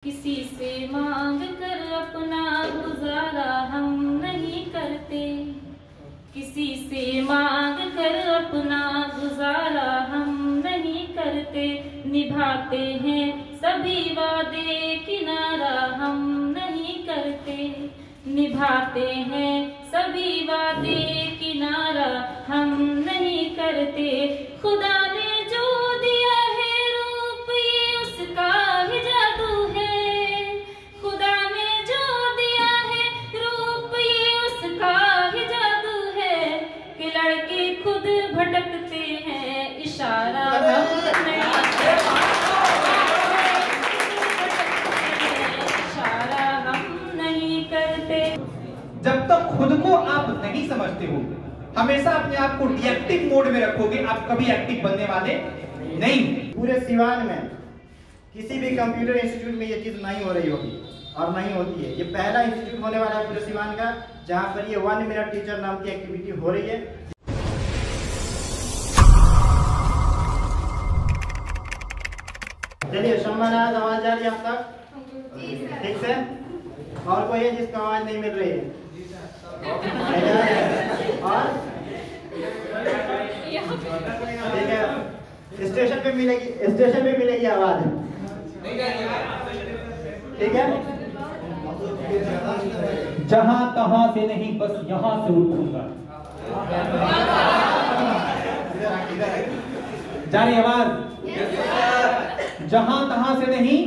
किसी से मांग कर अपना गुजारा हम नहीं करते, किसी से मांग कर अपना गुजारा हम नहीं करते। निभाते हैं सभी वादे किनारा हम नहीं करते, निभाते हैं सभी वादे किनारा हम नहीं करते। खुदा ने जो दिया है रूप ये उसका ही जादू है, खुदा ने जो दिया है रूप ये उसका ही जादू है। कि लड़के खुद भटकते हैं इशारा हम नहीं इशारा हम नहीं करते। जब तक खुद को आप नहीं समझते हो, हमेशा अपने आप को रिएक्टिव मोड में रखोगे, आप कभी एक्टिव बनने वाले नहीं। पूरे सिवान में किसी भी कंप्यूटर इंस्टीट्यूट में ये चीज नहीं हो रही होगी और नहीं होती है। ये पहला इंस्टीट्यूट होने वाला है पूरे सिवान का जहां पर ये 1 मिनट टीचर नाम की एक्टिविटी हो रही है। चलिए सम्मान आवाज जा रही है आप तक? ठीक से। और कोई है जिसको आवाज नहीं मिल रही है? और ठीक है, स्टेशन पे मिलेगी आवाज। ठीक है, जहां तहां से नहीं बस यहां से उठूंगा। जा रही आवाज? जहां तहां से नहीं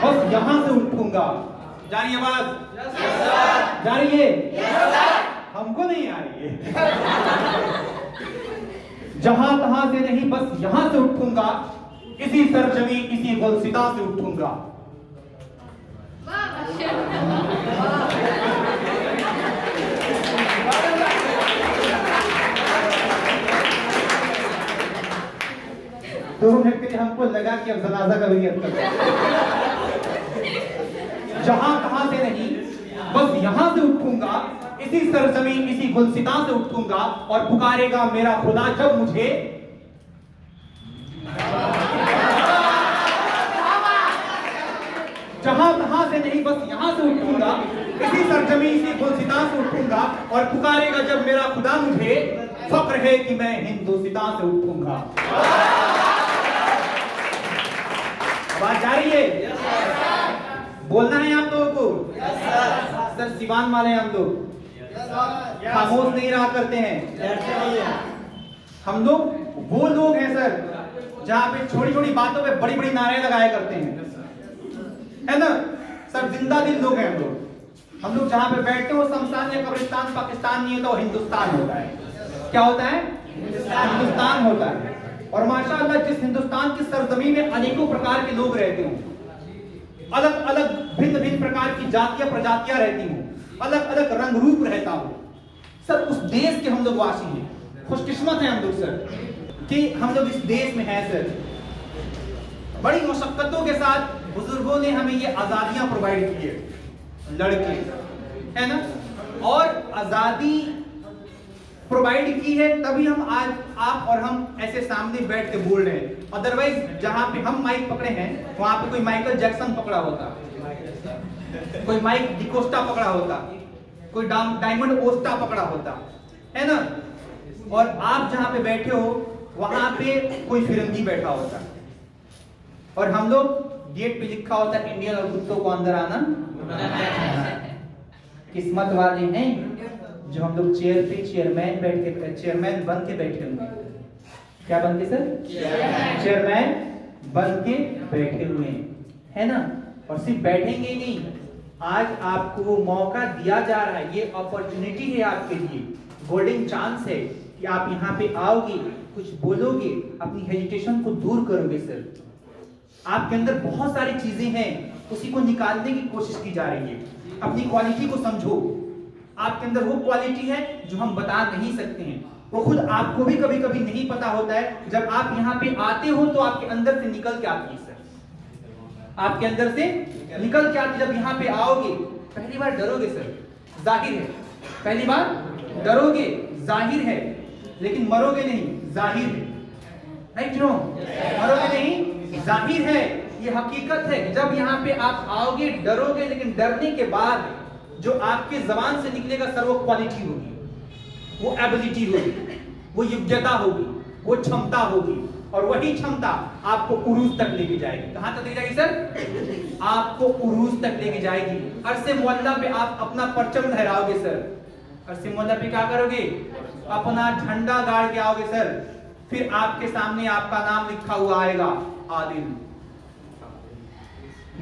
बस यहां से उठूंगा। जा रही आवाज? जा रही है? हमको नहीं आ रही है। जहां तहां से नहीं बस यहां से उठूंगा, किसी सरजमी किसी गुलसिता से उठूंगा। तो हमको लगा कि अब जनाजा का भी जहां तहां से नहीं बस यहां से उठूंगा, इसी सरजमीन इसी गुलसिता से उठूंगा और पुकारेगा मेरा खुदा जब मुझे। जहां तहां से नहीं बस यहां से उठूंगा, इसी सरजमीन इसी गुलसिता से उठूंगा और पुकारेगा जब मेरा खुदा मुझे। फक्र है कि मैं हिंदुस्तान से उठूंगा। बात जा रही है? बोलना है आप लोगों को? सर सिवान वाले हम लोग खामोश नहीं रहा करते हैं। हम लोग वो लोग हैं सर जहाँ पे छोटी छोटी बातों पे बड़ी बड़ी नारे लगाया करते हैं, है ना सर? जिंदा दिल लोग हैं हम लोग जहाँ पे बैठते हो शमशान या कब्रिस्तान पाकिस्तान नहीं होता, हिंदुस्तान होता है। क्या होता है? हिंदुस्तान होता है। और माशाअल्लाह जिस हिंदुस्तान की सरजमीन में अनेकों प्रकार के लोग रहते हो, अलग अलग भिन्न भिन्न प्रकार की जातियां प्रजातियां रहती हूँ, अलग अलग रंग रूप रहता हो सर, उस देश के हम लोग वासी हैं। खुशकिस्मत हैं हम लोग सर कि हम लोग इस देश में हैं सर। बड़ी मशक्कतों के साथ बुजुर्गों ने हमें ये आजादियां प्रोवाइड की है, लड़के, है ना? और आजादी प्रोवाइड की है तभी हम आज आप और हम ऐसे सामने बैठ के बोल रहे हैं। अदरवाइज जहां पे हम माइक पकड़े हैं वहां पे कोई माइकल जैक्सन पकड़ा होता, कोई माइक डिकोस्टा पकड़ा होता, कोई डायमंड ओस्टा पकड़ा होता, है ना? और आप जहां पे बैठे हो वहां पे कोई फिरंगी बैठा होता। और हम लोग गेट पे लिखा होता इंडियन और कुत्तों को अंदर आना। किस्मत वाले हैं जो हम लोग चेयर पे चेयरमैन बन के बैठे हुए। क्या बन के सर? चेयरमैन बन के बैठे हुए है ना? और सिर्फ बैठेंगे नहीं, आज आपको मौका दिया जा रहा है, ये अपॉर्चुनिटी है आपके लिए, गोल्डन चांस है कि आप यहाँ पे आओगे, कुछ बोलोगे, अपनी हेजिटेशन को दूर करोगे सर। आपके अंदर बहुत सारी चीजें हैं, उसी को निकालने की कोशिश की जा रही है। अपनी क्वालिटी को समझो। आपके अंदर वो क्वालिटी है जो हम बता नहीं सकते हैं, वो खुद आपको भी कभी कभी नहीं पता होता है। जब आप यहाँ पे आते हो तो आपके अंदर से निकल के आती है सर, आपके अंदर से निकल के आती। जब यहाँ पे आओगे पहली बार डरोगे सर, जाहिर है, पहली बार डरोगे, जाहिर है, लेकिन मरोगे नहीं, जाहिर है, राइट? मरोगे नहीं, जाहिर है, ये हकीकत है। जब यहाँ पे आप आओगे डरोगे, लेकिन डरने के बाद जो आपके जबान से निकलेगा सर वो क्वालिटी होगी, वो एबिलिटी होगी, वो योग्यता होगी, वो क्षमता होगी, और वही क्षमता आपको उरूज तक लेके जाएगी। कहां तक लेके जाएगी सर? आपको उरूज तक लेके जाएगी। अरसे मोहल्ला पे आप अपना परचम लहराओगे सर, अरसे मोहल्ला पे क्या करोगे? अपना झंडा गाड़ के आओगे सर। फिर आपके सामने आपका नाम लिखा हुआ आएगा, आदिल,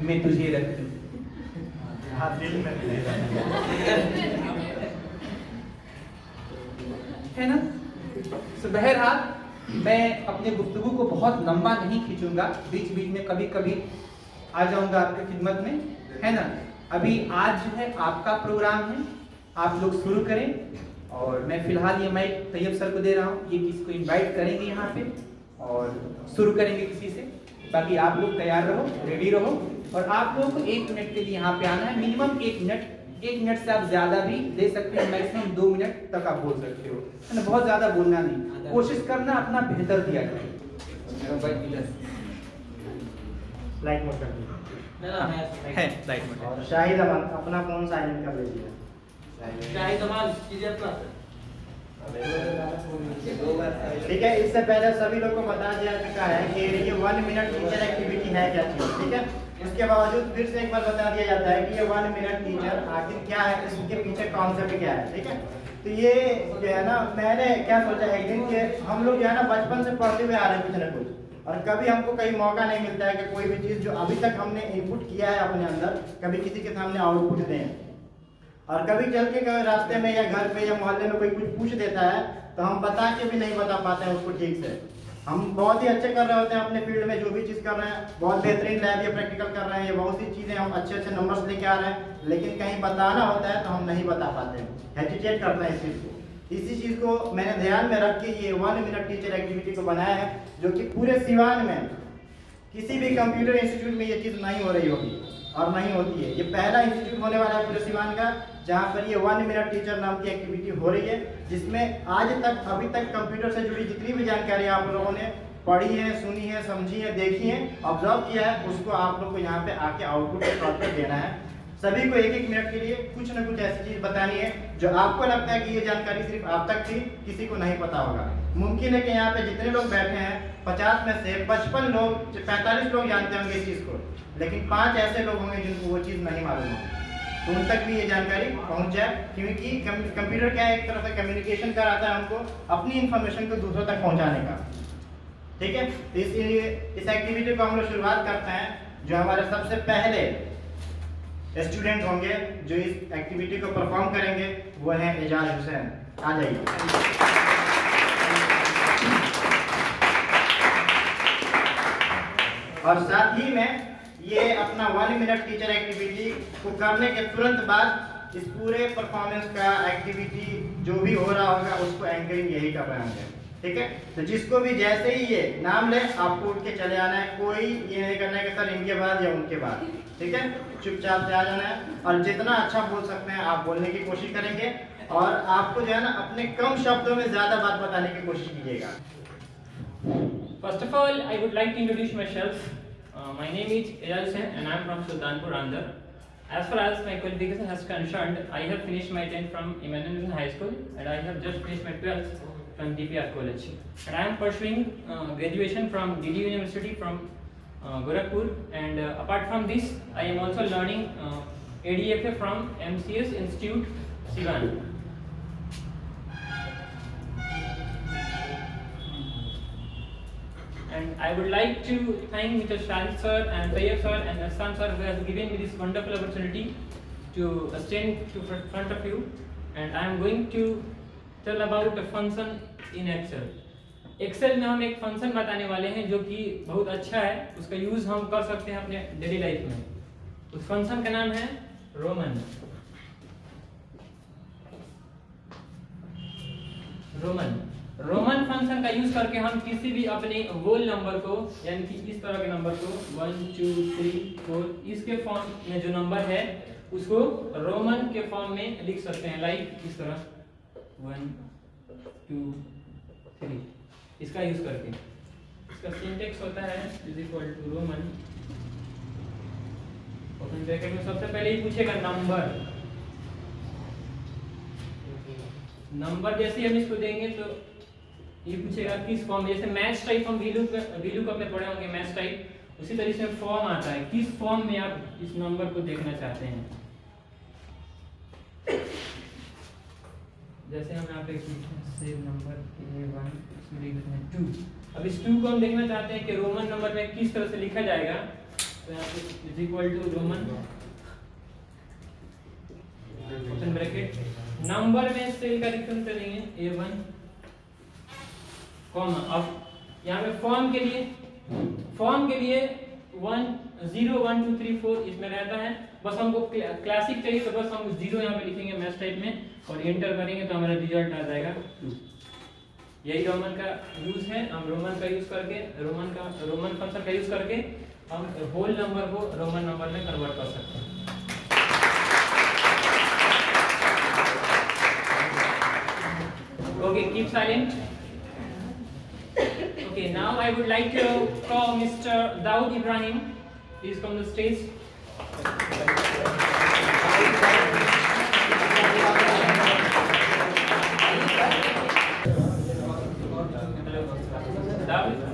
मैं तुझे रखती हूं। है ना? तो बहरहाल मैं अपने गुफ्तगू को बहुत लंबा नहीं खींचूंगा, बीच बीच में कभी कभी आ जाऊंगा आपकी खिदमत में, है ना? अभी आज जो है आपका प्रोग्राम है, आप लोग शुरू करें। और मैं फिलहाल ये माइक तैयब सर को दे रहा हूँ, ये किसी को इनवाइट करेंगे यहाँ पे और शुरू करेंगे किसी से। बाकी आप लोग तैयार रहो, रेडी रहो, और आप लोगों को 1 मिनट के लिए यहाँ पे आना है। मिनिमम 1 मिनट, 1 मिनट से आप ज्यादा भी दे सकते हैं, मैक्सिमम 2 मिनट तक आप बोल सकते हो, है ना? बहुत ज्यादा बोलना नहीं, कोशिश करना अपना बेहतर दिया जाए। लाइट मोड कर है लाइट मोड। और शाहिद अमान अपना फोन साइलेंट कर लीजिए। शाहिद अमान कीजिए अपना। ठीक है, इससे पहले सभी लोग को बता दिया चुका है कि ये 1 मिनट टीचर एक्टिविटी है क्या चीज, ठीक है? उसके बावजूद फिर से एक बार बता दिया जाता है कि ये 1 मिनट टीचर आखिर क्या है, इसके पीछे कॉन्सेप्ट क्या है, ठीक है? तो ये जो है ना, मैंने क्या सोचा एक दिन के हम लोग जो है ना बचपन से पढ़ते हुए आ रहे हैं कुछ ना कुछ, और कभी हमको कहीं मौका नहीं मिलता है कि कोई भी चीज़ जो अभी तक हमने इनपुट किया है अपने अंदर, कभी किसी के सामने आउटपुट दें। और कभी चल के रास्ते में या घर पे या मोहल्ले में कोई कुछ पूछ देता है तो हम बता के भी नहीं बता पाते हैं उसको ठीक से। हम बहुत ही अच्छे कर रहे होते हैं अपने फील्ड में, जो भी चीज़ कर रहे हैं, बहुत बेहतरीन लैब या प्रैक्टिकल कर रहे हैं, ये बहुत सी चीज़ें हम अच्छे नंबर्स लेके आ रहे हैं, लेकिन कहीं बताना होता है तो हम नहीं बता पाते हैं, हेजिटेट करते हैं इस चीज़ को। इसी चीज़ को मैंने ध्यान में रख के ये 1 मिनट टीचर एक्टिविटी को बनाया है, जो कि पूरे सिवान में किसी भी कंप्यूटर इंस्टीट्यूट में ये चीज़ नहीं हो रही होगी और नहीं होती है। ये पहला इंस्टीट्यूट होने वाला है पूरे सिवान का जहाँ पर ये 1 मिनट टीचर नाम की एक्टिविटी हो रही है, जिसमें आज तक अभी तक कंप्यूटर से जुड़ी जितनी भी जानकारी आप लोगों ने पढ़ी है, सुनी है, समझी है, देखी है, ऑब्जर्व किया है, उसको आप लोग को यहाँ पे आके आउटपुट के तौर पर देना है। सभी को 1-1 मिनट के लिए कुछ न कुछ ऐसी चीज बतानी है जो आपको लगता है कि ये जानकारी सिर्फ आप तक थी, किसी को नहीं पता होगा। मुमकिन है कि यहाँ पे जितने लोग बैठे हैं 50 में से 55 लोग 45 लोग जानते होंगे इस चीज को, लेकिन 5 ऐसे लोग होंगे जिनको वो चीज नहीं मालूम होगी, तो उन तक भी ये जानकारी पहुंच जाए। क्योंकि कंप्यूटर क्या है, एक तरह से कम्युनिकेशन कराता है हमको अपनी इंफॉर्मेशन को दूसरों तक पहुंचाने का, ठीक है? तो इसलिए इस एक्टिविटी को हम लोग शुरुआत करते हैं। जो हमारे सबसे पहले स्टूडेंट होंगे जो इस एक्टिविटी को परफॉर्म करेंगे वो हैं एजाज हुसैन। आ जाइए। और साथ ही में ये अपना 1 मिनट टीचर एक्टिविटी को करने के तुरंत बाद इस पूरे परफॉर्मेंस का एक्टिविटी जो भी हो रहा होगा उसको एंकरिंग यही कर रहे होंगे, ठीक है? तो जिसको भी जैसे ही ये नाम ले आपको उठ के चले आना है, कोई ये नहीं करना है कि सर इनके बाद या उनके बाद, ठीक है? चुपचाप से आ जाना है और जितना अच्छा बोल सकते हैं आप बोलने की कोशिश करेंगे, और आपको जो है ना अपने कम शब्दों में ज्यादा बात बताने की कोशिश कीजिएगा। First of all, I would like to introduce myself. My name is Ejaz Hussain and I am from Sultanpur, Andhra. As far as my qualification is concerned, I have finished my 10th from Emmanuel High School and I have just finished my 12th from DPR College. And I am pursuing graduation from DD University from Gorakhpur, and apart from this, I am also learning ADFA from MCS Institute, Siwan. And I would like to thank Mr. Shahid sir and Tayyab sir and Hassan sir who has given me this wonderful opportunity to stand to front of you. And I am going to tell about a function in Excel. Excel में हम एक function बताने वाले हैं जो कि बहुत अच्छा है, उसका यूज हम कर सकते हैं अपने डेली लाइफ में। उस फंक्शन का नाम है रोमन। रोमन फंक्शन का यूज करके हम किसी भी अपने होल नंबर को, यानी कि इस तरह के नंबर को 1 2 3 4 इसके फॉर्म में जो नंबर है उसको रोमन के फॉर्म में लिख सकते हैं, लाइक इस तरह 1 2 3 इसका यूज करके। इसका सिंटेक्स होता है is equal to Roman open bracket में सबसे पहले ही पूछेगा नंबर जैसे हम इसको देंगे तो ये पूछेगा किस फॉर्म, जैसे मैच टाइप हम VLOOKUP में पढ़े होंगे मैच टाइप, उसी तरीके से फॉर्म आता है, किस फॉर्म में आप इस नंबर को देखना चाहते हैं। जैसे हम यहाँ पे सेव नंबर A1 इसमें लिख देते हैं 2। अब इस 2 को हम देखना चाहते हैं कि रोमन नंबर में किस तरह से लिखा जाएगा, तो यहाँ पे is equal to Roman open bracket number में सेल का डिफरेंस करेंगे A1 कॉमा। अब यहाँ पे फॉर्म के लिए 1 0 1 2 3 4 इसमें रहता है, बस हमको क्लासिक चाहिए तो बस हम 0 यहाँ पे लिखेंगे मैच टाइप में और एंटर करेंगे तो हमारा रिजल्ट आ जाएगा 2। यही रोमन का यूज है, हम रोमन का यूज करके रोमन फंक्शन का यूज करके हम होल नंबर को रोमन नंबर में कन्वर्ट कर सकते हैं। Okay, keep silent. Okay, now I would like to call Mr. Dawood Ibrahim. Please come to the stage.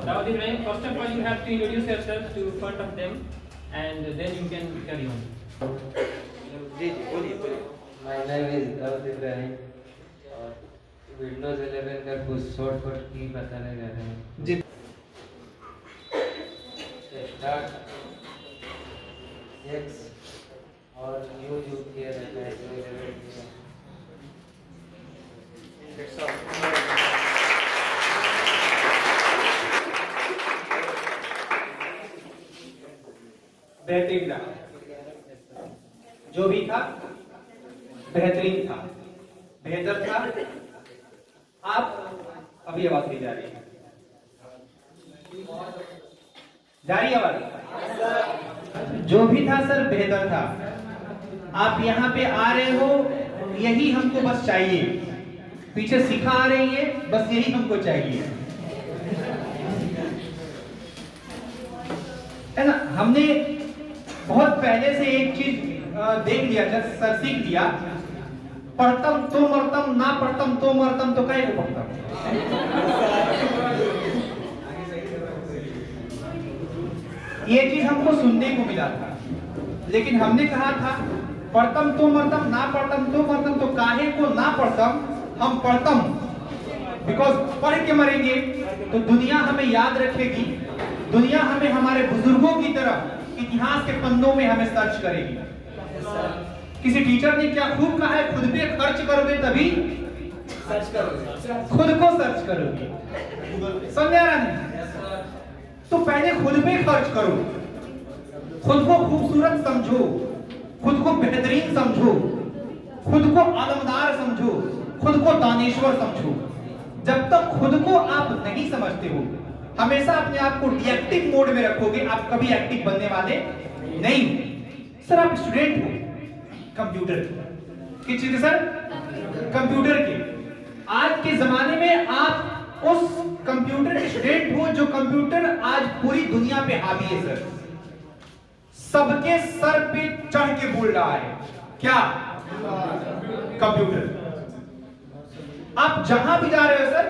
Dawood Ibrahim, first of all you have to introduce yourself to front of them and then you can carry on. My name is Dawood Ibrahim. Windows 11 का कुछ shortcut की बताने जा रहे हैं जी। Start X और new जो किया रहता है तो 11 बेहतरीन था, जो भी था बेहतरीन था, बेहतर था। आप अभी आवाज नहीं जा रही है, जा रही आवाज? जो भी था सर बेहतर था। आप यहाँ पे आ रहे हो, यही हमको बस चाहिए। पीछे सिखा रही है, बस यही हमको चाहिए, है ना। हमने बहुत पहले से एक चीज देख लिया, जब सर सीख लिया, पढ़तम तो मरतम, ना पढ़तम तो मरतम, तो काहे को पढ़तम। ये चीज हमको सुनने को मिला था, लेकिन हमने कहा था पढ़तम तो मरतम, ना पढ़तम तो मरतम, तो काहे को ना पढ़तम, हम पढ़तम। बिकॉज पढ़ के मरेंगे तो दुनिया हमें याद रखेगी, दुनिया हमें हमारे बुजुर्गों की तरह इतिहास के पन्नों में हमें सर्च करेगी। किसी टीचर ने क्या खूब कहा है, खुद पे खर्च करोगे तभी सर्च करोगे, खुद को सर्च करोगे। समझ रहा नहीं? तो पहले खुद पे खर्च करो, खुद को खूबसूरत समझो, खुद को बेहतरीन समझो, खुद को आलमदार समझो, खुद को दानेश्वर समझो। जब तक खुद को आप नहीं समझते हो, हमेशा अपने आप को डिएक्टिव मोड में रखोगे, आप कभी एक्टिव बनने वाले नहीं। सर आप स्टूडेंट हो कंप्यूटर किस चीज के सर? कंप्यूटर के। आज के जमाने में आप उस कंप्यूटर के स्टूडेंट हो जो कंप्यूटर आज पूरी दुनिया पे हावी है सर, सबके सर पे चढ़ के बोल रहा है। क्या? कंप्यूटर। आप जहां भी जा रहे हो सर,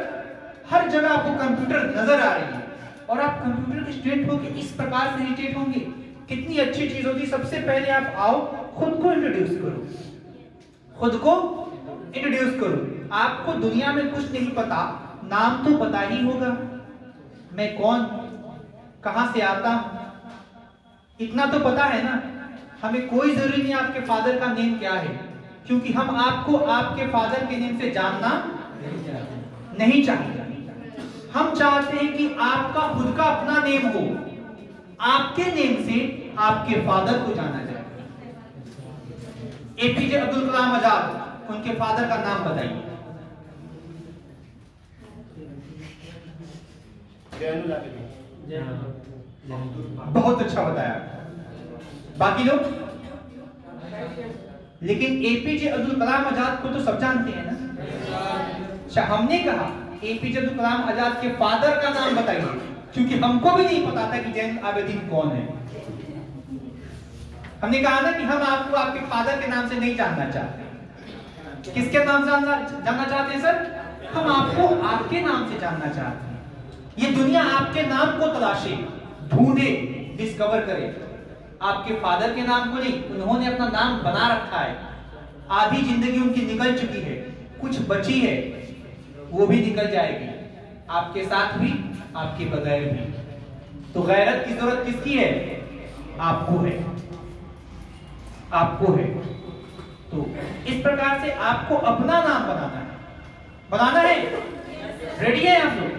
हर जगह आपको कंप्यूटर नजर आ रही है, और आप कंप्यूटर के स्टूडेंट हो के इस प्रकार से इरिटेट होंगे। कितनी अच्छी चीज होती। सबसे पहले आप आओ, खुद को इंट्रोड्यूस करो, खुद को इंट्रोड्यूस करो। आपको दुनिया में कुछ नहीं पता, नाम तो पता ही होगा, मैं कौन, कहां से आता हूं, इतना तो पता है ना। हमें कोई जरूरी नहीं आपके फादर का नेम क्या है, क्योंकि हम आपको आपके फादर के नेम से जानना नहीं चाहते। हम चाहते हैं कि आपका खुद का अपना नेम हो, आपके नेम से आपके फादर को जाना जाए। एपीजे अब्दुल कलाम आजाद, उनके फादर का नाम बताइए। बहुत अच्छा बताया। बाकी लोग? लेकिन एपीजे अब्दुल कलाम आजाद को तो सब जानते हैं ना। अच्छा, हमने कहा एपीजे अब्दुल कलाम आजाद के फादर का नाम बताइए, क्योंकि हमको भी नहीं पता था कि जैन आबेदीन कौन है। हमने कहा ना कि हम आपको आपके फादर के नाम से नहीं जानना चाहते। किसके नाम से जानना चाहते हैं सर? हम आपको आपके नाम से जानना चाहते हैं। ये दुनिया आपके नाम को तलाशे, ढूंढे, डिस्कवर करे, आपके फादर के नाम को नहीं। उन्होंने अपना नाम बना रखा है, आधी जिंदगी उनकी निकल चुकी है, कुछ बची है, वो भी निकल जाएगी, आपके साथ भी, आपके बगैर भी। तो गैरत की जरूरत किसकी है? आपको है, आपको है। तो इस प्रकार से आपको अपना नाम बनाना है। रेडी है आप लोग?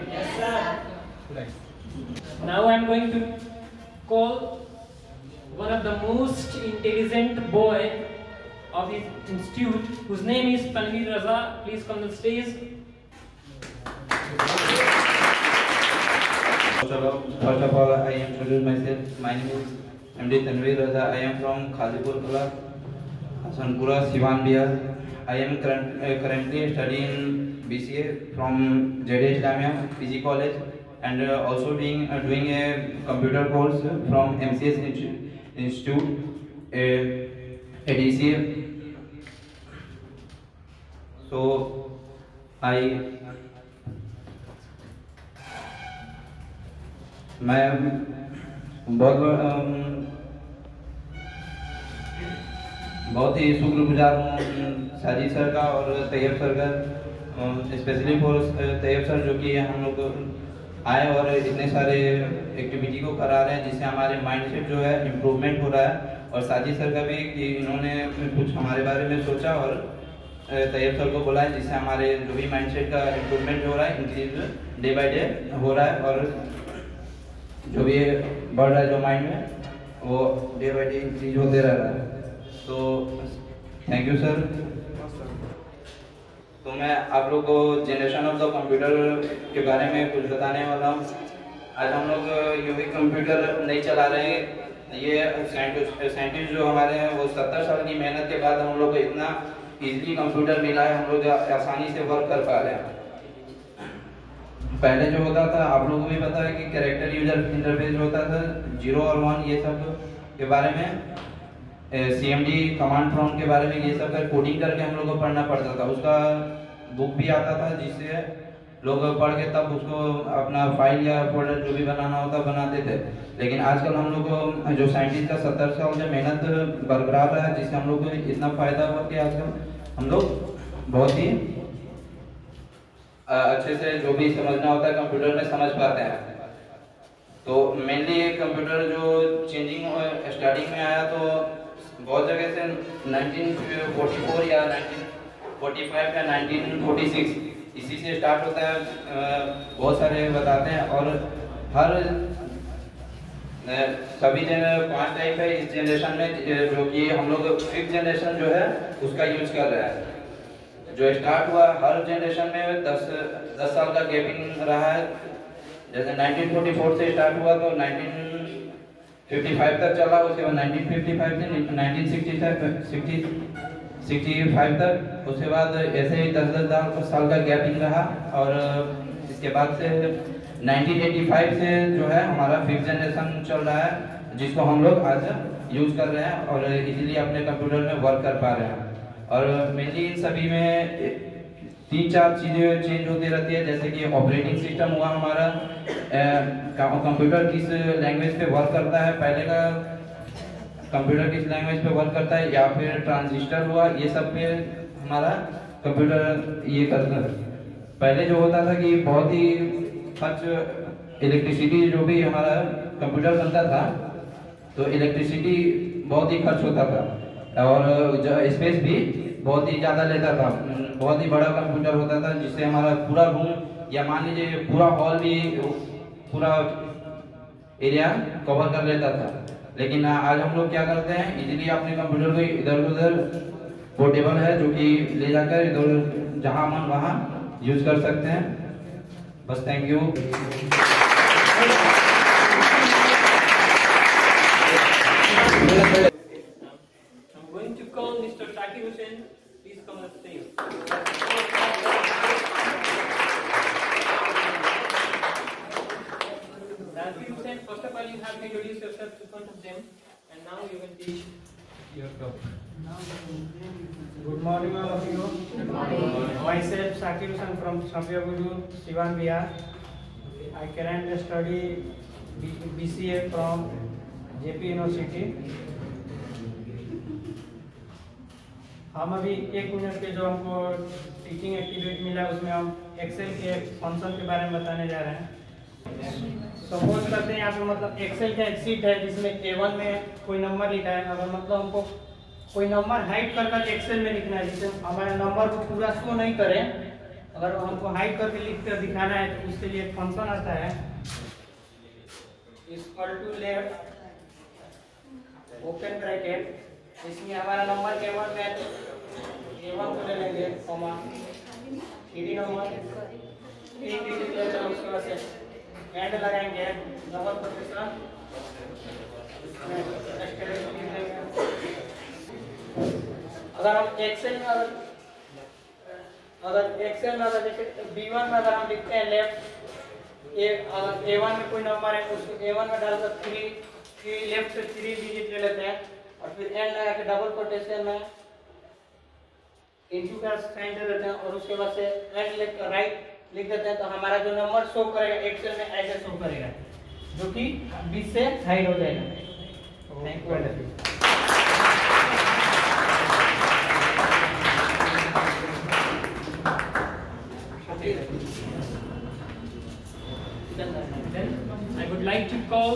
Now I am going to call one of the most intelligent boy of his institute, whose name is Tanveer Raza. Please come to the stage. First of all, I introduce myself. My name is MD Tanveer Raza. I am from Khazipur Kala, Hasanpura, Siwan Bihar. I am currently studying BCA from JD Islamia PG College, and also doing a computer course from MCS Institute at DCA. So मैं बहुत ही शुक्रगुजार हूँ Sajid sir का और Tayyab sir का, specially for Tayyab sir जो कि हम लोग आए और इतने सारे एक्टिविटी को करा रहे हैं, जिससे हमारे माइंडसेट जो है इम्प्रूवमेंट हो रहा है। और साजिद सर का भी कि इन्होंने कुछ हमारे बारे में सोचा और तैयब सर को बोला है, जिससे हमारे जो भी माइंडसेट का इम्प्रूवमेंट हो रहा है, इंक्रीज डे बाय डे हो रहा है, और जो भी बढ़ रहा है जो माइंड में, वो डे बाय डे इंक्रीज होते रह रहा है। तो थैंक यू सर। तो मैं आप लोग को जनरेशन ऑफ द कंप्यूटर के बारे में कुछ बताने वाला हूँ। आज हम लोग यूवी कंप्यूटर नहीं चला रहे हैं, ये साइंटिस्ट जो हमारे हैं वो 70 साल की मेहनत के बाद हम लोग को इतना इजीली कंप्यूटर मिला है, हम लोग आसानी से वर्क कर पा रहे हैं। पहले जो होता था, आप लोगों को भी पता है कि कैरेक्टर यूजर इंटरफेस होता था, 0 और 1 ये सब के बारे में, CMD कमांड प्रॉम्प्ट के बारे में, ये सब का कोडिंग करके हम लोग को पढ़ना पड़ता था। उसका बुक भी आता था जिससे लोग पढ़ के तब उसको अपना फाइल या फोल्डर जो भी बनाना होता बनाते थे। लेकिन आजकल हम लोग को जो साइंटिस्ट का 70 साल से मेहनत बरकरार रहा है, जिससे हम लोग को इतना फायदा हुआ कि आजकल हम लोग बहुत ही अच्छे से जो भी समझना होता है कंप्यूटर में समझ पाते हैं। तो मेनली कंप्यूटर जो चेंजिंग स्टार्टिंग में आया तो बहुत जगह से 1944 या 1945 या 1946 इसी से स्टार्ट होता है, बहुत सारे बताते हैं। और हर सभी जगह 5 टाइप है इस जनरेशन में, जो कि हम लोग 5th जनरेशन जो है उसका यूज कर रहे हैं। जो स्टार्ट हुआ हर जनरेशन में 10 साल का गैपिंग रहा है। जैसे 1944 से स्टार्ट हुआ तो 1955 तक चला, उसके बाद 1955 से 1965 तक, उसके बाद ऐसे ही 10 साल का गैपिंग रहा। और इसके बाद से 1985 से जो है हमारा 5th जनरेशन चल रहा है, जिसको हम लोग आज यूज कर रहे हैं और इजीली अपने कंप्यूटर में वर्क कर पा रहे हैं। और मेनली इन सभी में 3-4 चीज़ें चेंज होती रहती है, जैसे कि ऑपरेटिंग सिस्टम हुआ हमारा, कंप्यूटर किस लैंग्वेज पे वर्क करता है, पहले का कंप्यूटर किस लैंग्वेज पे वर्क करता है, या फिर ट्रांजिस्टर हुआ, ये सब पे हमारा कंप्यूटर ये करता है। पहले जो होता था कि बहुत ही खर्च इलेक्ट्रिसिटी, जो भी हमारा कंप्यूटर बनता था तो इलेक्ट्रिसिटी बहुत ही खर्च होता था, और जो स्पेस भी बहुत ही ज़्यादा लेता था। बहुत ही बड़ा कंप्यूटर होता था जिससे हमारा पूरा रूम या मान लीजिए पूरा हॉल भी पूरा एरिया कवर कर लेता था। लेकिन आज हम लोग क्या करते हैं, इजीली अपने कंप्यूटर को इधर उधर पोर्टेबल है, जो कि ले जाकर इधर जहाँ मन वहाँ यूज कर सकते हैं। बस thank you. I'm going to call Mr. Shakir Hussain. Please come on stage. Shakir Hussain, first of all, you have to introduce yourself in front of them, and now you will teach First go. Good morning, all of you. Good morning. Myself, Sakir Hussain from Sampyagudu, Siwan, Bihar. I currently study BCA from JP University. हम अभी 1 minute के जो हमको teaching activity मिला उसमें हम Excel के function के बारे में बताने जा रहे हैं। सपोज करते हैं यहाँ पे मतलब एक्सेल का एक सीट है जिसमें A1 में कोई नंबर लिखा है। अगर मतलब हमको कोई नंबर हाइड कर एक्सेल में लिखना है जिससे हमारे नंबर को पूरा शो नहीं करे, अगर हमको हाइड करके लिख कर दिखाना है तो उसके लिए एक फंक्शन आता है equal to left open bracket. इसमें हमारा नंबर A1 में A1 को ले लेंगे कॉमा 3 नंबर 3 डिजिट ले लेंगे, उसके बाद से एंड लगाएंगे डबल कोटेशन अगर हम एक्सेल में अगर जैसे B1 में अगर हम लिखते हैं लेफ्ट A1 में कोई नंबर है उसको A1 में डालकर 3 लेफ्ट से 3 डिजिट ले लेते हैं और फिर एंड लगा के डबल कोटेशन में इनटू का साइन दे देते हैं और उसके बाद से एंड लेकर राइट लिख देते हैं तो हमारा जो नंबर शो करेगा एक्सेल में ऐसे शो करेगा जो कि 20 से हाइड हो जाएगा। Thank you. Then I would like to call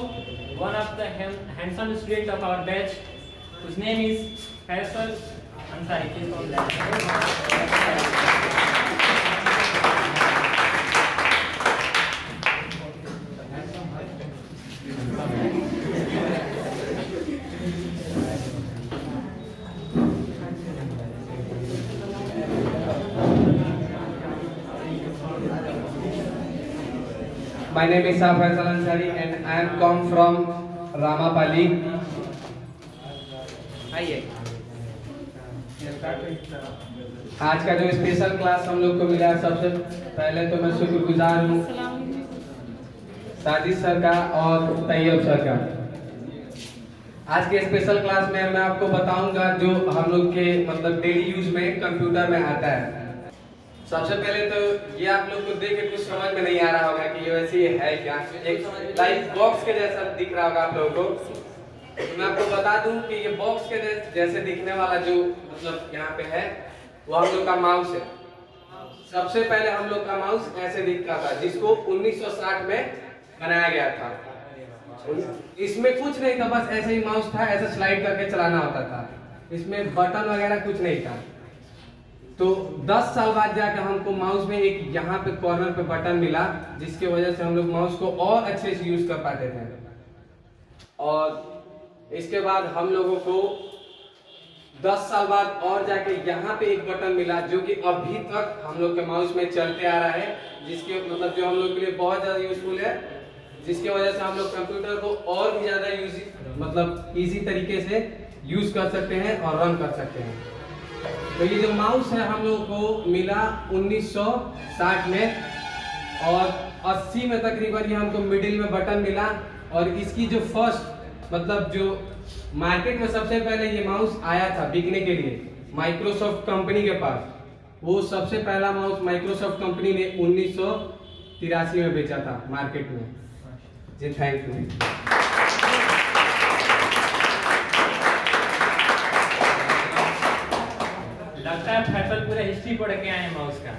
one of the handsome student of our batch, whose name is Faisal Ansari. Please call that. My name is Faisal Ansari and I am come from Ramapalli. आइए, आज का जो special class हम लोग को मिला है, सबसे पहले तो मैं शुक्रगुजार हूँ साजिद सर का और तैयब सर का। आज के स्पेशल क्लास में मैं आपको बताऊंगा जो हम लोग के मतलब डेली यूज में कंप्यूटर में आता है। सबसे पहले तो ये आप लोग को देख के कुछ समझ में नहीं आ रहा होगा कि ये वैसे है क्या, एक लाइट बॉक्स के जैसा दिख रहा होगा आप लोगों को। मैं आपको बता दूं कि ये बॉक्स के जैसे दिखने वाला जो मतलब यहाँ पे है वो हम लोग का माउस है। सबसे पहले हम लोग का माउस ऐसे दिखता था जिसको 1960 में बनाया गया था। इसमें कुछ नहीं था, बस ऐसे ही माउस था, ऐसे स्लाइड करके चलाना होता था, इसमें बटन वगैरह कुछ नहीं था। तो 10 साल बाद जाकर हमको माउस में एक यहाँ पे कॉर्नर पे बटन मिला जिसकी वजह से हम लोग माउस को और अच्छे से यूज कर पाते थे। और इसके बाद हम लोगों को 10 साल बाद और जाके यहाँ पे एक बटन मिला जो कि अभी तक हम लोग के माउस में चलते आ रहा है, जिसके मतलब जो हम लोग के लिए बहुत ज्यादा यूजफुल है, जिसकी वजह से हम लोग कंप्यूटर को और भी ज्यादा मतलब इजी तरीके से यूज कर सकते हैं और रन कर सकते हैं। तो ये जो माउस है हम लोगों को मिला 1960 में और 80 में तकरीबन ये हमको मिडिल में बटन मिला। और इसकी जो फर्स्ट मतलब जो मार्केट में सबसे पहले ये माउस आया था बिकने के लिए माइक्रोसॉफ्ट कंपनी के पास, वो सबसे पहला माउस माइक्रोसॉफ्ट कंपनी ने 1983 में बेचा था मार्केट में। जी थैंक यू। लगता है फैसल पूरा हिस्ट्री पढ़ के आए हैं माउस का,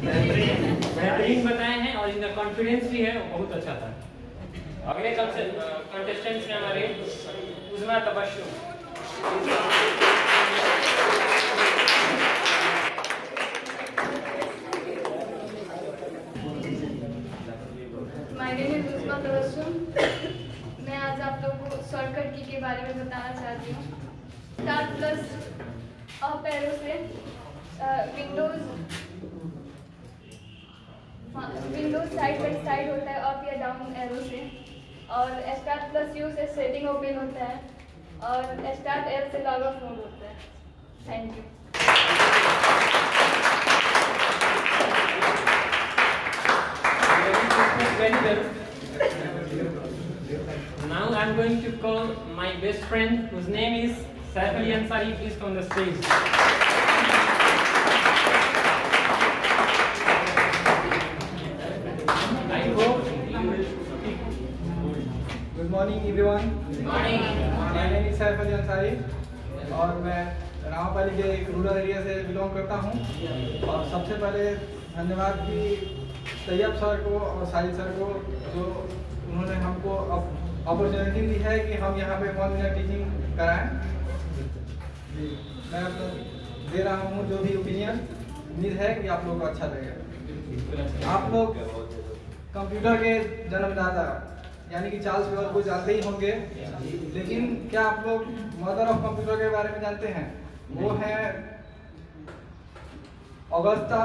बेहतरीन बताए हैं और इनका कॉन्फिडेंस भी है बहुत अच्छा था। अगले कंटेस्टेंट्स हैं हमारे उज़मा Tabassum. My name is उज़मा Tabassum. मैं आज आप लोगों को शॉर्टकट की के बारे में बताना चाहती हूँ। स्टार्ट प्लस अप एरो से विंडोज साइड बाई साइड होता है अप या डाउन एरो से, और स्टार्ट प्लस यू से सेटिंग ओपन होता है और स्टार्ट एल से लॉग ऑफ मोड होता है। Thank you. Very well. Now I'm going to call my best friend whose name is Saif Ali Ansari, please come on the stage. I hope you will speak. Good morning everyone. Good morning. My name is Saif Ali Ansari और मैं रामापाली के एक rural area से belong करता हूँ। और सबसे पहले धन्यवाद कि तैयब सर को और साहिल सर को जो उन्होंने हमको अपॉर्चुनिटी दी है कि हम यहाँ पे 1 मिनट टीचिंग कराएं। मैं दे रहा हूँ जो भी ओपिनियन, उम्मीद है कि आप लोगों को अच्छा लगेगा। आप लोग कंप्यूटर के जन्मदाता यानी कि चार्ल्स बेबल को जानते ही होंगे, लेकिन क्या आप लोग मदर ऑफ कंप्यूटर के बारे में जानते हैं? वो है ऑगस्टा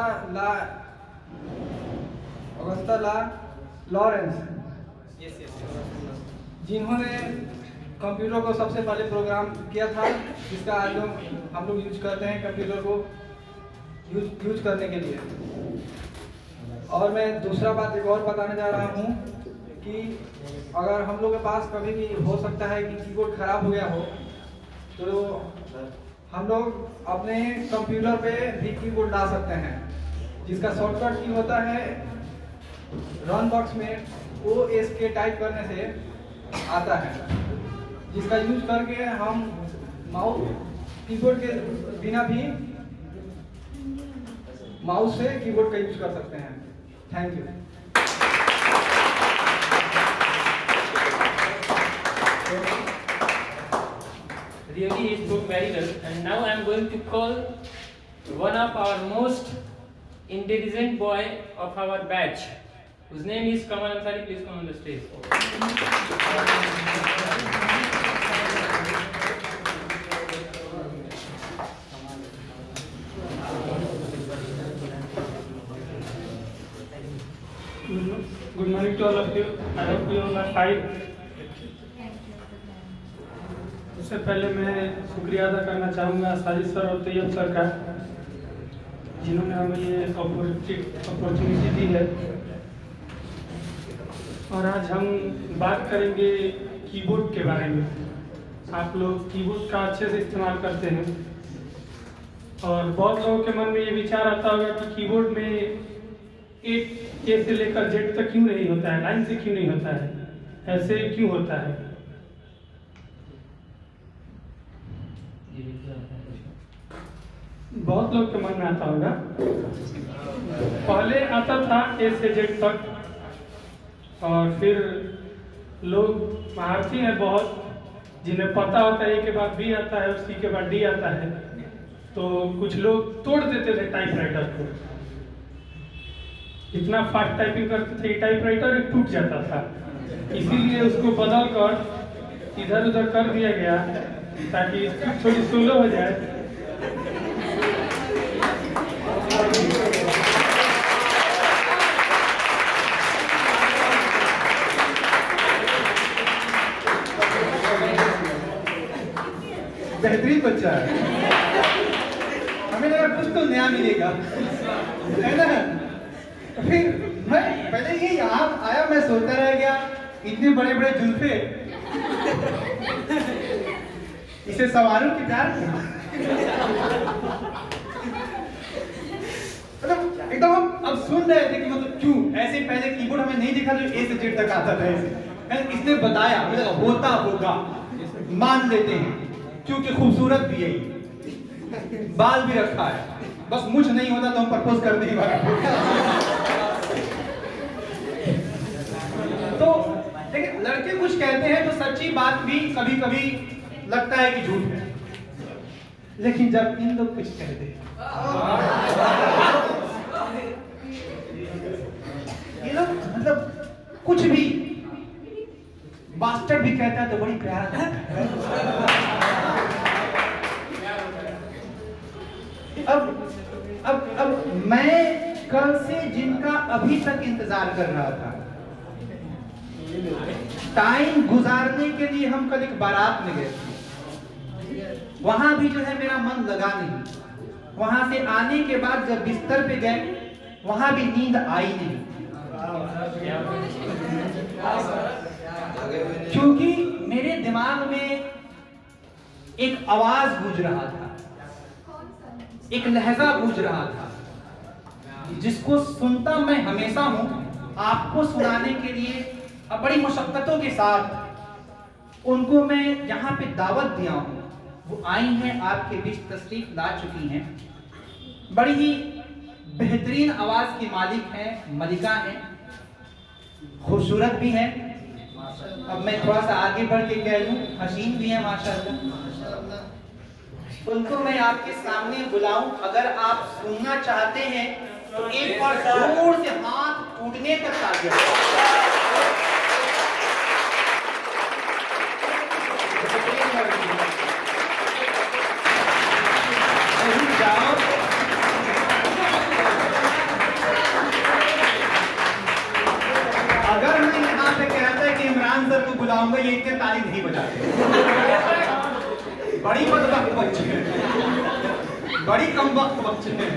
ला लॉरेंस, जिन्होंने कंप्यूटर को सबसे पहले प्रोग्राम किया था, जिसका आज हम लोग यूज करते हैं कंप्यूटर को यूज करने के लिए। और मैं दूसरा बात एक और बताने जा रहा हूँ कि अगर हम लोग के पास कभी भी हो सकता है कि कीबोर्ड खराब हो गया हो, तो हम लोग अपने कंप्यूटर पे भी कीबोर्ड ला सकते हैं, जिसका शॉर्टकट की होता है रन बॉक्स में OSK टाइप करने से आता है, जिसका यूज करके हम कीबोर्ड के बिना भी माउस से कीबोर्ड का यूज कर सकते हैं। Thank you. Really, he spoke very well. And now I am going to call one of our most intelligent boy of our batch, whose name is Kamal Ansari. Please come on the stage. Good morning to all of you. I hope you all are fine. उससे पहले मैं शुक्रिया अदा करना चाहूँगा Sajid sir और Tayyab sir का, जिन्होंने हमें ये अपॉर्चुनिटी दी है। और आज हम बात करेंगे कीबोर्ड के बारे में। आप लोग कीबोर्ड का अच्छे से इस्तेमाल करते हैं और बहुत लोगों के मन में ये विचार आता होगा कि कीबोर्ड में A से लेकर Z तक क्यों नहीं होता है, लाइन से क्यों नहीं होता है, ऐसे क्यों होता है। बहुत लोग के मन में आता होगा। पहले आता था A से Z तक, और फिर लोग महारथी हैं बहुत, जिन्हें पता होता है A के बाद B आता है, C के बाद D आता है, तो कुछ लोग तोड़ देते थे टाइपराइटर को। इतना फास्ट टाइपिंग करते थे टाइपराइटर टूट जाता था, इसीलिए उसको बदल कर इधर उधर कर दिया गया ताकि थोड़ी स्लो हो जाए। बेहतरीन बच्चा है, हमें लगा कुछ तो नया मिलेगा, है ना। फिर मैं पहले ये यहाँ आया, मैं सोचता रह गया इतने बड़े बड़े जुल्फे, इसे सवारों की प्यार मतलब एकदम हम अब सुन रहे थे कि मतलब क्यों ऐसे। पहले कीबोर्ड हमें नहीं दिखा जो A से Z तक आता था ऐसे, इसने बताया मतलब होता होगा, मान लेते हैं क्योंकि खूबसूरत भी है, बाल भी रखा है, बस मुझ नहीं होता तो हम प्रपोज कर देंगे। तो लेकिन लड़के कुछ कहते हैं तो सच्ची बात भी कभी कभी लगता है कि झूठ है, लेकिन जब इन लोग कुछ कहते हैं, ये लोग मतलब कुछ भी बास्टर्ड भी कहता है तो बड़ी प्यारा लगता है। अब मैं कल से जिनका अभी तक इंतजार कर रहा था, टाइम गुजारने के लिए हम कल एक बारात में गए, वहां भी जो है मेरा मन लगा नहीं। वहां से आने के बाद जब बिस्तर पे गए वहां भी नींद आई नहीं, क्योंकि मेरे दिमाग में एक आवाज गूंज रहा था, एक लहजा गूंज रहा था, जिसको सुनता मैं हमेशा हूं, आपको सुनाने के लिए बड़ी मशक्कतों के साथ उनको मैं यहाँ पे दावत दिया हूं। वो आई हैं, आपके बीच तशरीफ ला चुकी हैं। बड़ी ही बेहतरीन आवाज की मालिक हैं, मलिका हैं, खूबसूरत भी हैं। अब मैं थोड़ा सा आगे बढ़ के कह लूं, हसीन भी हैं माशाअल्लाह। उनको मैं आपके सामने बुलाऊं, अगर आप सुनना चाहते हैं तो एक बार जोर से हाथ टूटने तक तालियां। अगर मैं यहाँ पे कहता कि इमरान सर को बुलाऊंगा, ये इतने ताली नहीं बजाते। बड़ी बदबख्त बच्चे हैं, बड़ी कम वक्त बच्चे हैं,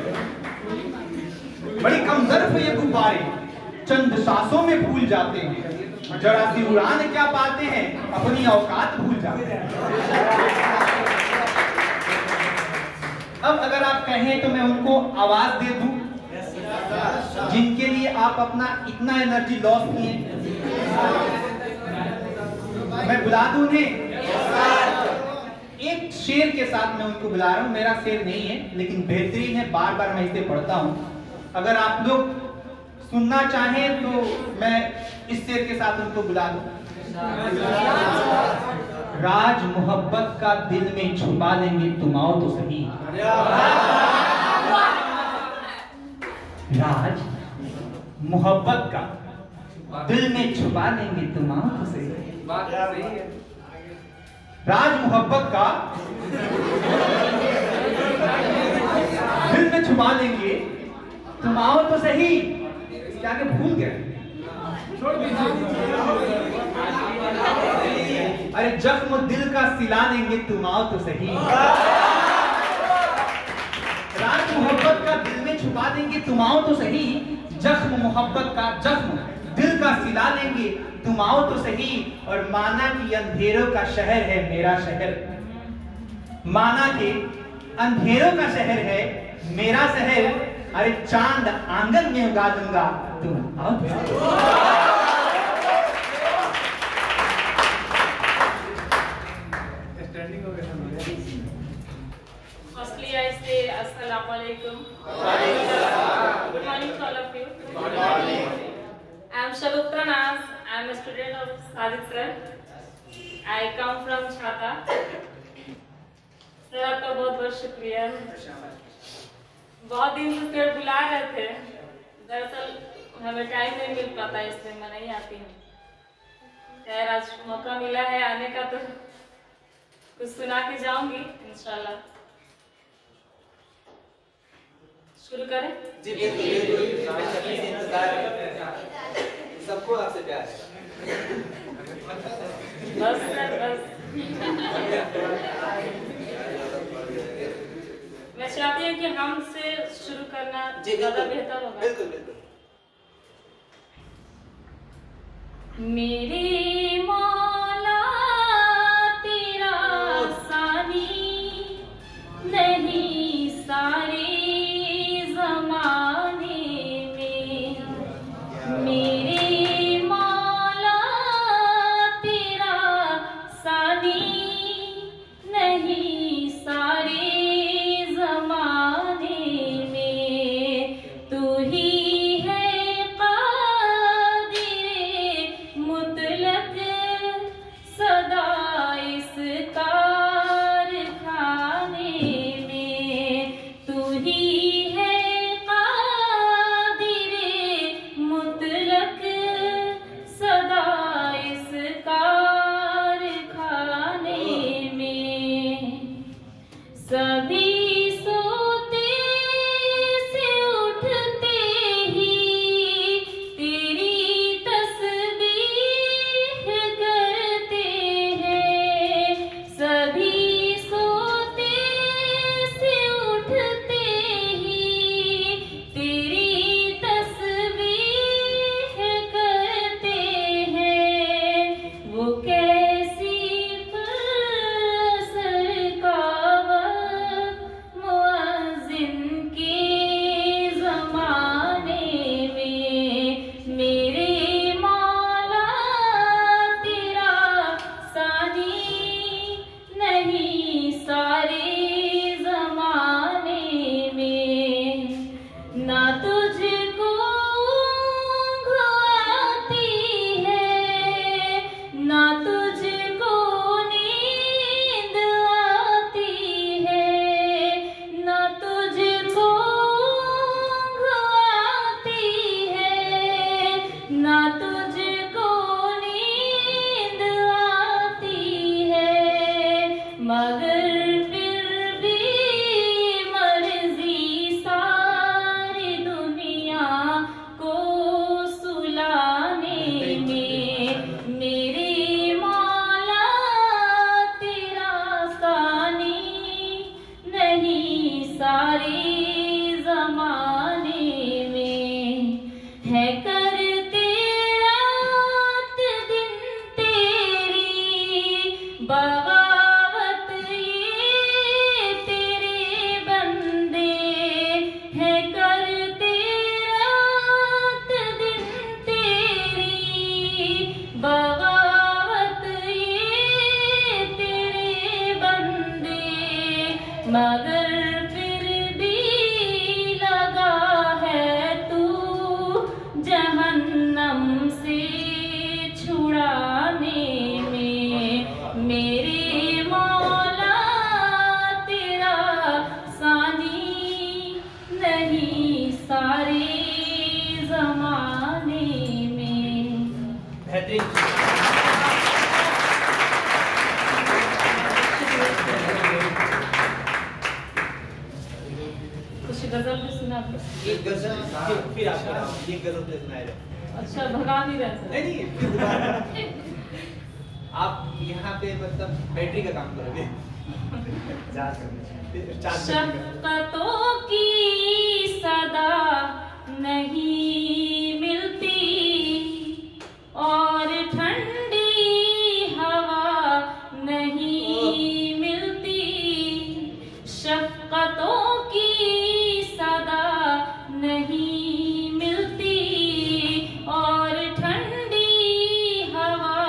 बड़ी कम ज़र्फ़ ये गुब्बारे चंद सांसों में भूल जाते हैं, जरा सी उड़ान क्या पाते हैं, अपनी औकात भूल जाते हैं। अब अगर आप कहें तो मैं उनको आवाज दे दूं, जिनके लिए आप अपना इतना एनर्जी लॉस किए। मैं बुला दूं उन्हें। एक शेर के साथ मैं उनको बुला रहा हूं। मेरा शेर नहीं है लेकिन बेहतरीन है, बार बार मैं इसे पढ़ता हूं। अगर आप लोग सुनना चाहें तो मैं इस शेर के साथ उनको बुला दूं। राज मोहब्बत का दिल में छुपा लेंगे तुम आओ तो सही। राज मोहब्बत का दिल में छुपा लेंगे तुम आओ तो सही। राज मोहब्बत का दिल में छुपा लेंगे तुम आओ तो सही। क्या के भूल गए? छोड़ अरे जख्म दिल का सिला लेंगे तुम आओ तो सही। राज मोहब्बत का दिल में छुपा देंगे तुम आओ तो सही। जख्म मोहब्बत का जख्म दिल का सिला लेंगे तुम आओ तो सही। और माना कि अंधेरों का शहर है मेरा शहर, माना कि अंधेरों का शहर है मेरा शहर। अरे चांद आंगन में उगा दूंगा तुम आओ तो सही। Firstly, I say Assalamu alaikum. Good morning to all of you. Good morning. I am Shaluktra Naz. I am a student of Sajid sir. I come from Chhata. Sir आपका बहुत बहुत शुक्रिया। बहुत दिन से सर बुला रहे थे, दरअसल हमें टाइम नहीं मिल पाता, इसलिए मैं नहीं आती हूँ। खैर आज मौका मिला है आने का तो कुछ सुना के जाऊंगी इंशाल्लाह। शुरू करें? जी सबको आपसे प्यार है। बस सर बस। मैं चाहती हूँ कि हमसे शुरू करना ज्यादा बेहतर होगा। बिल्कुल बिल्कुल। मेरे मौला तेरा सानी नहीं सारे जमाने में। मेरे मौला तेरा सानी नहीं सारे जमाने में। तू ही है कादिर मुतलक सदा इस कारखाने में। तू ही है कादिर मुतलक सदा इस कारखाने में। सभी सोते से उठते ही तेरी तस्बीह करते हैं। सभी सोते से उठते ही तेरी तस्बीह करते हैं। वो कैसी सरकार सारे जमाने में है करते रात दिन तेरी बगावत ये तेरे बंदे है करते रात दिन तेरी बगावत ये तेरे बंदे मगर फिर भी लगा है तू जहन्नम से छुड़ाने में मेरे मौला तेरा सानी नहीं सारे जमाने में। बेहतरीन। कुछ गजल भी सुना दो। एक गजल फिर आप एक गजल तो सुनाएगा। अच्छा भगा भी रहे नहीं फिर दोबारा। आप यहाँ पे मतलब बैटरी का काम करोगे। शफ़क़तों की सदा नहीं मिलती और ठंडी हवा नहीं मिलती। शफ़क़तों की सदा नहीं मिलती और ठंडी हवा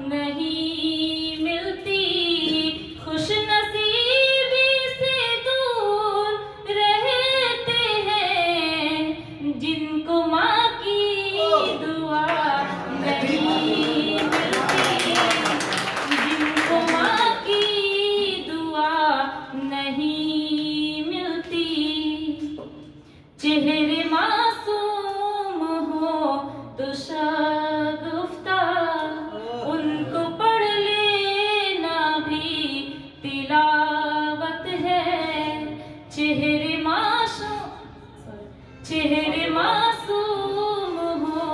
नहीं मिलती। खुश नसीबी से दूर रहते हैं जिनको माँ की दुआ नहीं मिलती। जिनको माँ की दुआ नहीं मिलती। चेहरे मासूम हो तो शगुफ्ता उनको पढ़ लेना भी तिलावत है। चेहरे मासूम हो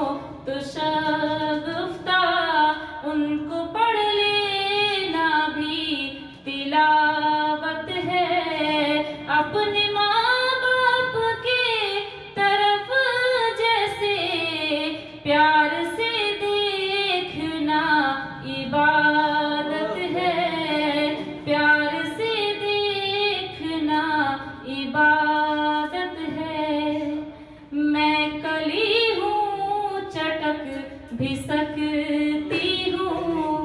तो शगुफ्ता उनको पढ़ लेना भी तिलावत है। अपने माँ बाप के तरफ जैसे प्यार से देखना इबादत है। प्यार से देखना इबादत है। मैं कली हूँ चटक भी सकती हूँ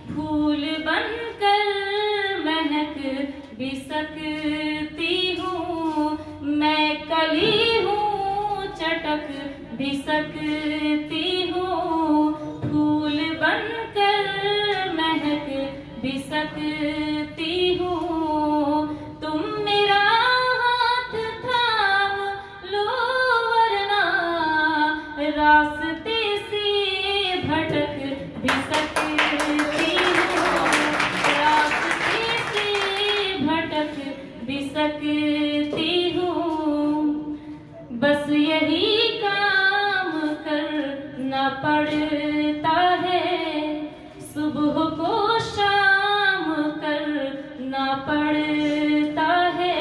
फूल बनकर महक भी सकती हूँ। मैं कली हूँ चटक भी सकती हूँ फूल बनकर महक भी सकती हूँ। तुम मेरा हाथ थाम लो वरना रास्ते से भटक भी सकती हूँ। रास्ते से भटक भी सकती हूँ। बस यही काम करना पड़ता है। सुबह को शाम करना पड़ता है।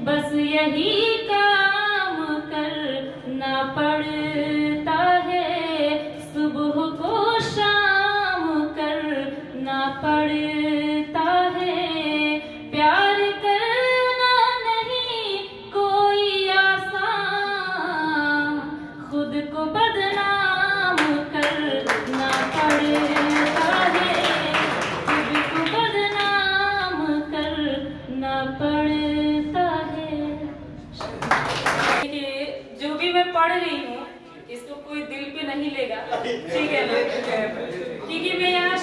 बस यही काम करना पड़ता है। सुबह को शाम करना पड़ता है। प्यार करना नहीं कोई आसान खुद को बदनाम करना पड़ता है। खुद को बदनाम करना पड़ता है। जो भी मैं पढ़ रही हूँ इसको कोई दिल पे नहीं लेगा, ठीक है ना? क्योंकि मैं यहाँ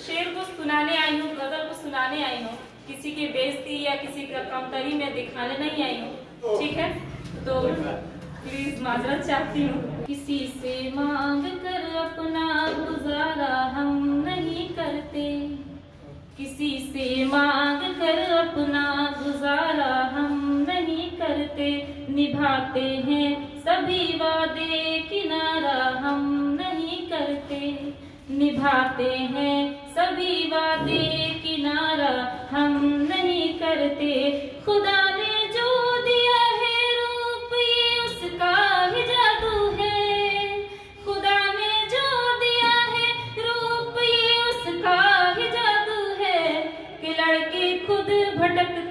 शेर को सुनाने आई हूँ, गजल को सुनाने आई हूँ। किसी की बेइज्जती या किसी का कमतरी में दिखाने नहीं आई हूँ, ठीक है? तो प्लीज माजरत चाहती हूँ। किसी से मांग कर अपना गुजारा हम नहीं करते। किसी से मांग कर अपना गुजारा हम नहीं करते। निभाते हैं सभी वादे किनारा हम नहीं करते। निभाते हैं सभी वादे किनारा हम नहीं करते। खुदा ने जो दिया है रूप ये उसका ही जादू है। खुदा ने जो दिया है रूप ये उसका ही जादू है कि लड़की खुद भटक